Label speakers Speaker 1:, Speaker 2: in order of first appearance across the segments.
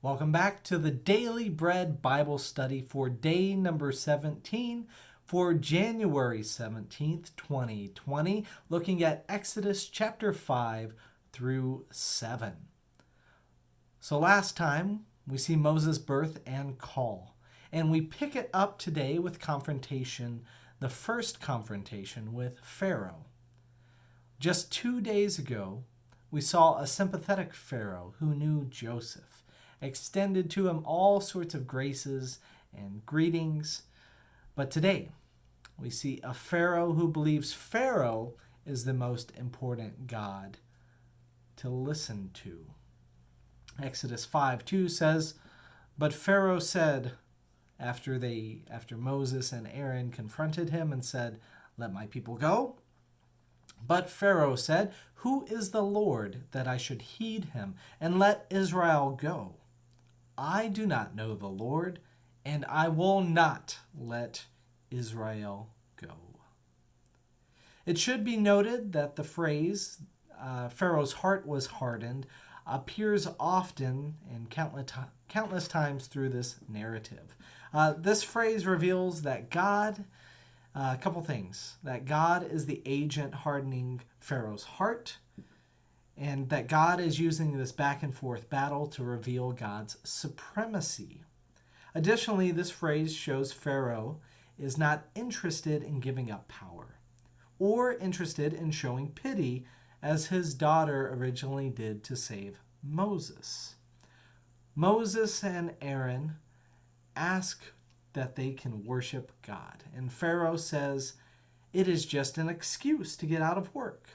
Speaker 1: Welcome back to the Daily Bread Bible Study for day number 17 for January 17th, 2020, looking at Exodus chapter 5 through 7. So last time we see Moses' birth and call, and we pick it up today with confrontation, the first confrontation with Pharaoh. Just 2 days ago, we saw a sympathetic Pharaoh who knew Joseph, extended to him all sorts of graces and greetings. But today, we see a Pharaoh who believes Pharaoh is the most important God to listen to. Exodus 5:2 says, "But Pharaoh said," after Moses and Aaron confronted him and said, "Let my people go," but Pharaoh said, "Who is the Lord that I should heed him and let Israel go? I do not know the Lord, and I will not let Israel go." It should be noted that the phrase, Pharaoh's heart was hardened, appears often and countless times through this narrative. This phrase reveals that God, a couple things, that God is the agent hardening Pharaoh's heart, and that God is using this back and forth battle to reveal God's supremacy. Additionally, this phrase shows Pharaoh is not interested in giving up power or interested in showing pity as his daughter originally did to save Moses. Moses and Aaron ask that they can worship God, and Pharaoh says it is just an excuse to get out of work,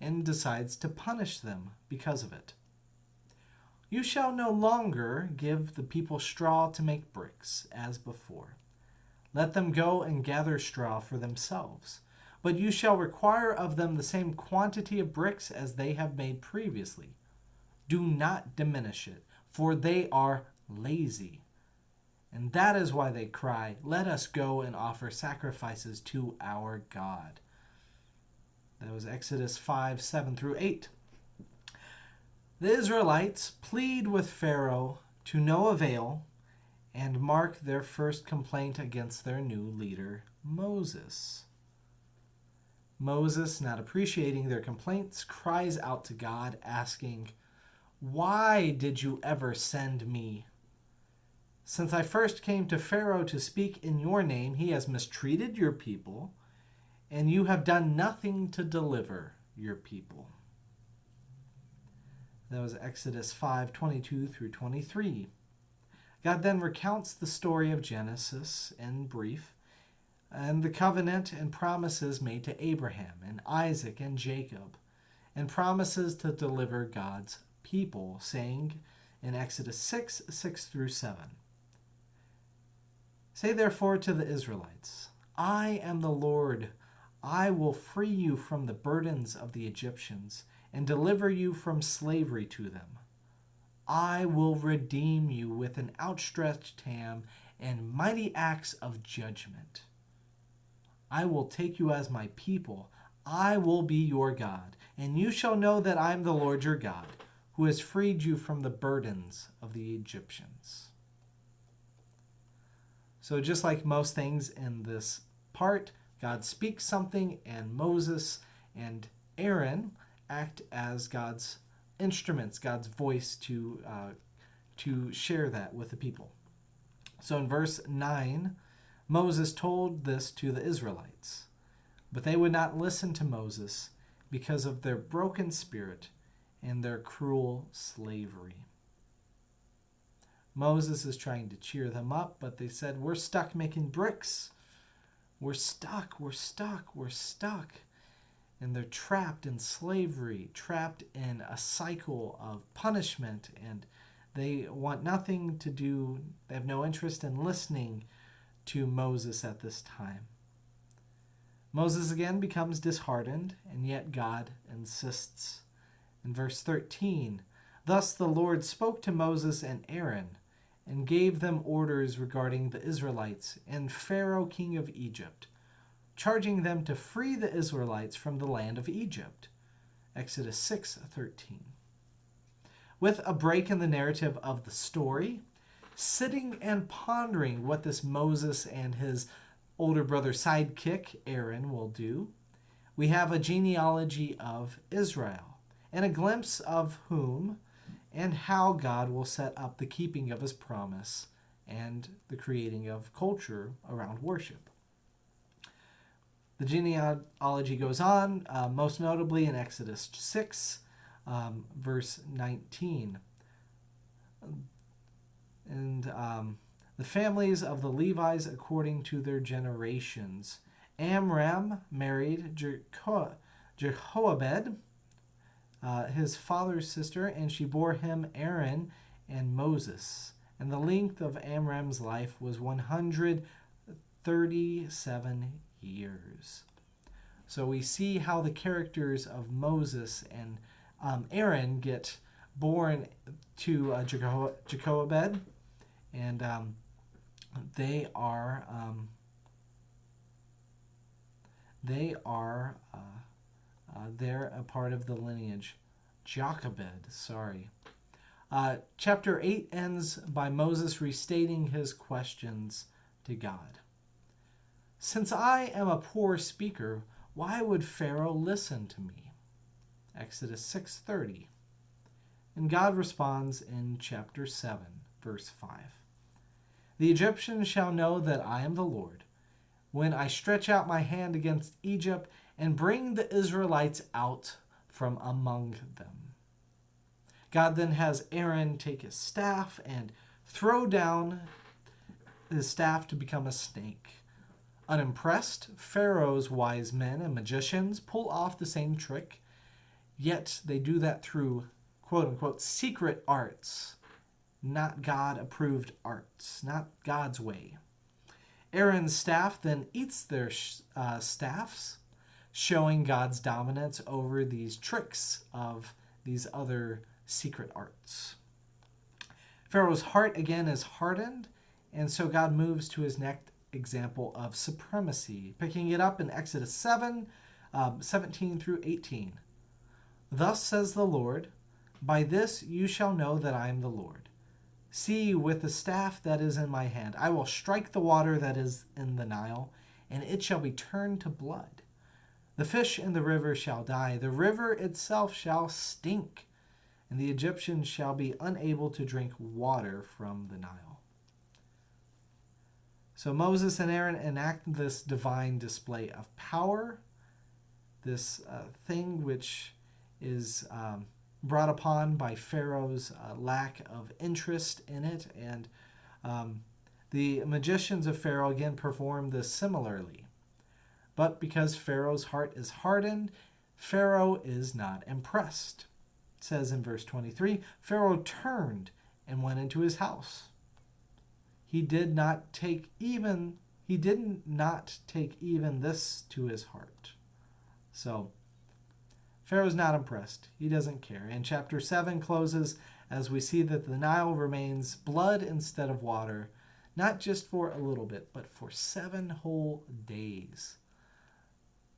Speaker 1: and decides to punish them because of it. "You shall no longer give the people straw to make bricks, as before. Let them go and gather straw for themselves. But you shall require of them the same quantity of bricks as they have made previously. Do not diminish it, for they are lazy. And that is why they cry, 'Let us go and offer sacrifices to our God.'" That was Exodus 5:7 through 8. The Israelites plead with Pharaoh to no avail and mark their first complaint against their new leader, Moses. Moses, not appreciating their complaints, cries out to God, asking, "Why did you ever send me? Since I first came to Pharaoh to speak in your name, he has mistreated your people, and you have done nothing to deliver your people." That was Exodus 5:22 through 23. God then recounts the story of Genesis in brief, and the covenant and promises made to Abraham and Isaac and Jacob, and promises to deliver God's people, saying in Exodus 6:6 through 7, "Say therefore to the Israelites, I am the Lord. I will free you from the burdens of the Egyptians and deliver you from slavery to them. I will redeem you with an outstretched hand and mighty acts of judgment. I will take you as my people. I will be your God, and you shall know that I am the Lord your God, who has freed you from the burdens of the Egyptians." So just like most things in this part, God speaks something, and Moses and Aaron act as God's instruments, God's voice to share that with the people. So in verse 9, Moses told this to the Israelites, but they would not listen to Moses because of their broken spirit and their cruel slavery. Moses is trying to cheer them up, but they said, "We're stuck making bricks. We're stuck. And they're trapped in slavery, trapped in a cycle of punishment, and they want nothing to do. They have no interest in listening to Moses at this time. Moses again becomes disheartened, and yet God insists. In verse 13, "Thus the Lord spoke to Moses and Aaron, and gave them orders regarding the Israelites and Pharaoh king of Egypt, charging them to free the Israelites from the land of Egypt." Exodus 6:13. with a break in the narrative of the story, sitting and pondering what this Moses and his older brother sidekick, Aaron, will do. We have a genealogy of Israel and a glimpse of whom and how God will set up the keeping of his promise and the creating of culture around worship. The genealogy goes on, most notably in Exodus 6, verse 19. And the families of the Levites according to their generations. Amram married Jehoabed, his father's sister, and she bore him Aaron and Moses. And the length of Amram's life was 137 years. So we see how the characters of Moses and Aaron get born to Jochebed, and they're a part of the lineage. Jochebed, sorry. Chapter 8 ends by Moses restating his questions to God. Since I am a poor speaker, why would Pharaoh listen to me? Exodus 6:30. And God responds in chapter 7, verse 5. The Egyptians shall know that I am the Lord, when I stretch out my hand against Egypt and bring the Israelites out from among them. God then has Aaron take his staff and throw down his staff to become a snake. Unimpressed, Pharaoh's wise men and magicians pull off the same trick, yet they do that through quote-unquote secret arts, not God-approved arts, not God's way. Aaron's staff then eats their staffs, showing God's dominance over these tricks of these other secret arts. Pharaoh's heart again is hardened, and so God moves to his next example of supremacy, picking it up in Exodus 7, 17 through 18. Thus says the Lord, by this you shall know that I am the Lord. See, with the staff that is in my hand, I will strike the water that is in the Nile, and it shall be turned to blood. The fish in the river shall die, the river itself shall stink, and the Egyptians shall be unable to drink water from the Nile. So Moses and Aaron enact this divine display of power, this thing which is brought upon by Pharaoh's lack of interest in it. And the magicians of Pharaoh again perform this similarly. But because Pharaoh's heart is hardened, Pharaoh is not impressed. It says in verse 23, Pharaoh turned and went into his house. He did not take even this to his heart. So Pharaoh's not impressed. He doesn't care. And chapter 7 closes as we see that the Nile remains blood instead of water, not just for a little bit, but for 7 whole days.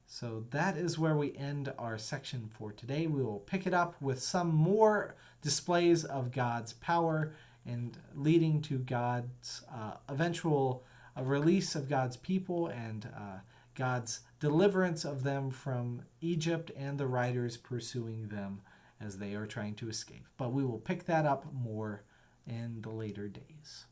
Speaker 1: So that is where we end our section for today. We will pick it up with some more displays of God's power and leading to God's eventual release of God's people and God's deliverance of them from Egypt and the riders pursuing them as they are trying to escape. But we will pick that up more in the later days.